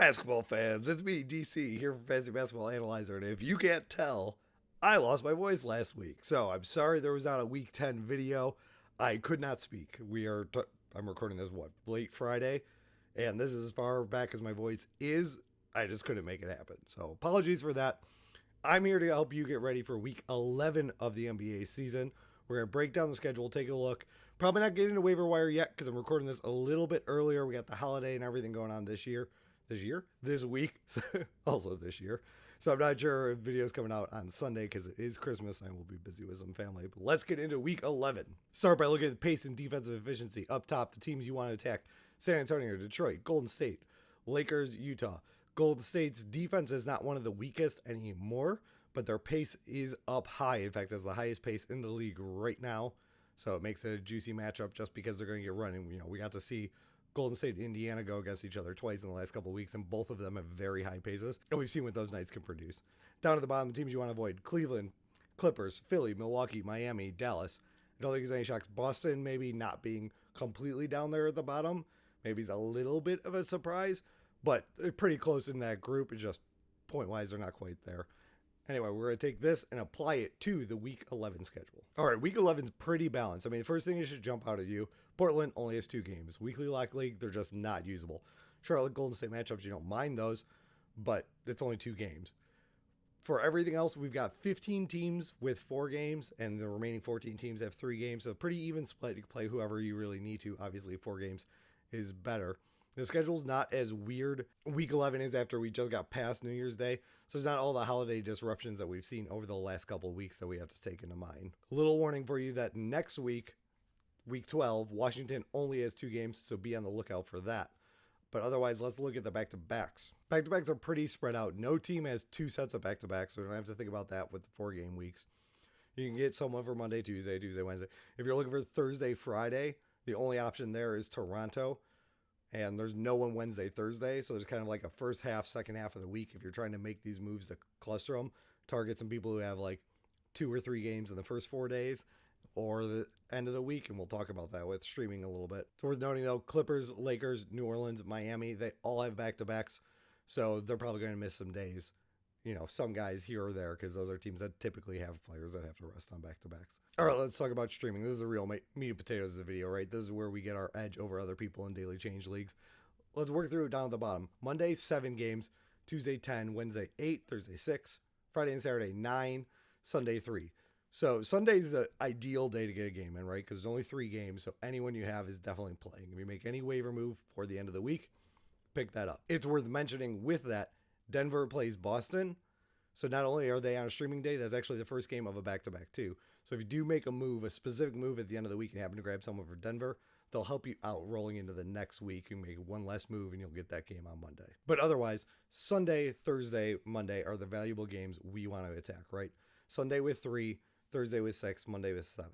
Basketball fans, it's me, DC, here for Fantasy Basketball Analyzer. And if you can't tell, I lost my voice last week. So I'm sorry there was not a week 10 video. I could not speak. I'm recording this, late Friday? And this is as far back as my voice is. I just couldn't make it happen. So apologies for that. I'm here to help you get ready for week 11 of the NBA season. We're going to break down the schedule, take a look. Probably not getting to waiver wire yet because I'm recording this a little bit earlier. We got the holiday and everything going on this week, also this year. So I'm not sure if video's coming out on Sunday because it is Christmas. I will be busy with some family. But let's get into week 11. Start by looking at the pace and defensive efficiency. Up top, the teams you want to attack: San Antonio, Detroit, Golden State, Lakers, Utah. Golden State's defense is not one of the weakest anymore, but their pace is up high. In fact, that's the highest pace in the league right now. So it makes it a juicy matchup just because they're going to get running. You know, we got to see Golden State and Indiana go against each other twice in the last couple of weeks, and both of them have very high paces. And we've seen what those nights can produce. Down at the bottom, the teams you want to avoid: Cleveland, Clippers, Philly, Milwaukee, Miami, Dallas. I don't think there's any shocks. Boston maybe not being completely down there at the bottom. Maybe it's a little bit of a surprise, but they're pretty close in that group. It's just point-wise, they're not quite there. Anyway, we're going to take this and apply it to the Week 11 schedule. All right, Week 11 is pretty balanced. I mean, the first thing that should jump out at you: Portland only has 2 games. Weekly lock league, they're just not usable. Charlotte, Golden State matchups, you don't mind those, but it's only 2 games. For everything else, we've got 15 teams with 4 games, and the remaining 14 teams have 3 games. So pretty even split. You can play whoever you really need to. Obviously, 4 games is better. The schedule's not as weird. Week 11 is after we just got past New Year's Day, so there's not all the holiday disruptions that we've seen over the last couple of weeks that we have to take into mind. A little warning for you that next week, Week 12, Washington only has 2 games, so be on the lookout for that. But otherwise, let's look at the back-to-backs. Back-to-backs are pretty spread out. No team has 2 sets of back-to-backs, so we don't have to think about that with the 4-game weeks. You can get someone for Monday, Tuesday, Wednesday. If you're looking for Thursday, Friday, the only option there is Toronto. And there's no one Wednesday, Thursday. So there's kind of like a first half, second half of the week. If you're trying to make these moves to cluster them, target some people who have like 2 or 3 games in the first 4 days or the end of the week. And we'll talk about that with streaming a little bit. It's worth noting though, Clippers, Lakers, New Orleans, Miami, they all have back-to-backs. So they're probably going to miss some days. You know, some guys here or there, because those are teams that typically have players that have to rest on back-to-backs. All right, let's talk about streaming. This is the real meat and potatoes of the video, right? This is where we get our edge over other people in daily change leagues. Let's work through it down at the bottom. Monday, 7 games. Tuesday, 10. Wednesday, 8. Thursday, 6. Friday and Saturday, 9. Sunday, 3. So Sunday's the ideal day to get a game in, right? Because there's only 3 games, so anyone you have is definitely playing. If you make any waiver move before the end of the week, pick that up. It's worth mentioning with that, Denver plays Boston. So not only are they on a streaming day, that's actually the first game of a back-to-back too. So if you do make a move, a specific move at the end of the week and happen to grab someone for Denver, they'll help you out rolling into the next week. You make one less move and you'll get that game on Monday. But otherwise, Sunday, Thursday, Monday are the valuable games we want to attack, right? Sunday with 3, Thursday with 6, Monday with 7.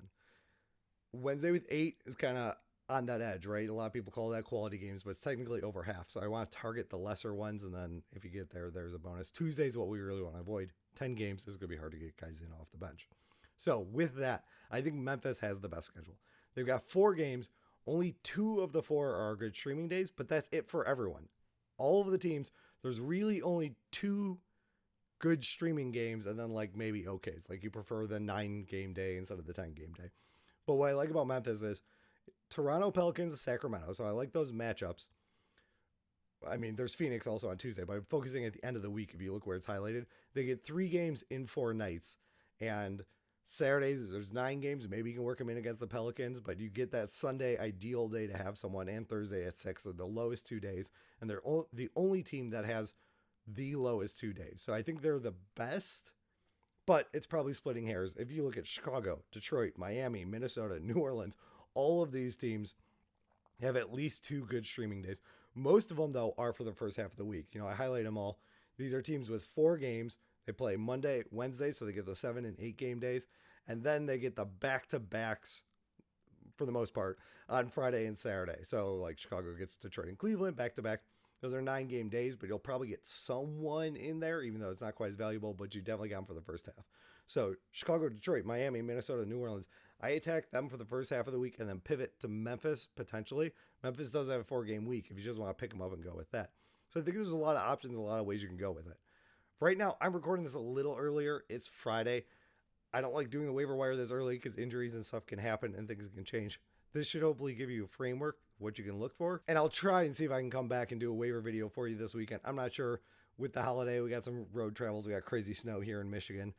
Wednesday with 8 is kind of on that edge, right? A lot of people call that quality games, but it's technically over half. So I want to target the lesser ones, and then if you get there, there's a bonus. Tuesday is what we really want to avoid. 10 games is going to be hard to get guys in off the bench. So with that, I think Memphis has the best schedule. They've got 4 games. Only 2 of the 4 are good streaming days, but that's it for everyone. All of the teams, there's really only 2 good streaming games, and then like maybe okays. Like you prefer the 9-game day instead of the 10-game day. But what I like about Memphis is Toronto, Pelicans, Sacramento. So I like those matchups. I mean, there's Phoenix also on Tuesday, but I'm focusing at the end of the week. If you look where it's highlighted, they get 3 games in 4 nights. And Saturdays, there's 9 games. Maybe you can work them in against the Pelicans, but you get that Sunday ideal day to have someone, and Thursday at 6. So the lowest 2 days. And they're the only team that has the lowest 2 days. So I think they're the best, but it's probably splitting hairs. If you look at Chicago, Detroit, Miami, Minnesota, New Orleans, all of these teams have at least 2 good streaming days. Most of them, though, are for the first half of the week. You know, I highlight them all. These are teams with 4 games. They play Monday, Wednesday, so they get the 7 and 8 game days. And then they get the back-to-backs, for the most part, on Friday and Saturday. So, like, Chicago gets Detroit and Cleveland back-to-back. Those are 9-game days, but you'll probably get someone in there, even though it's not quite as valuable, but you definitely got them for the first half. So, Chicago, Detroit, Miami, Minnesota, New Orleans. I attack them for the first half of the week and then pivot to Memphis, potentially. Memphis does have a 4-game week if you just want to pick them up and go with that. So I think there's a lot of options, a lot of ways you can go with it. Right now, I'm recording this a little earlier. It's Friday. I don't like doing the waiver wire this early because injuries and stuff can happen and things can change. This should hopefully give you a framework, what you can look for. And I'll try and see if I can come back and do a waiver video for you this weekend. I'm not sure with the holiday. We got some road travels. We got crazy snow here in Michigan.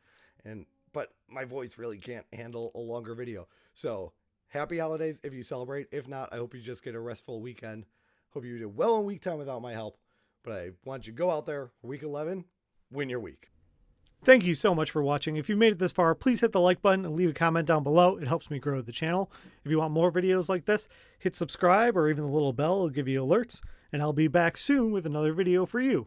But my voice really can't handle a longer video. So happy holidays if you celebrate. If not, I hope you just get a restful weekend. Hope you do well in week 10 without my help. But I want you to go out there, week 11, win your week. Thank you so much for watching. If you made it this far, please hit the like button and leave a comment down below. It helps me grow the channel. If you want more videos like this, hit subscribe or even the little bell will give you alerts. And I'll be back soon with another video for you.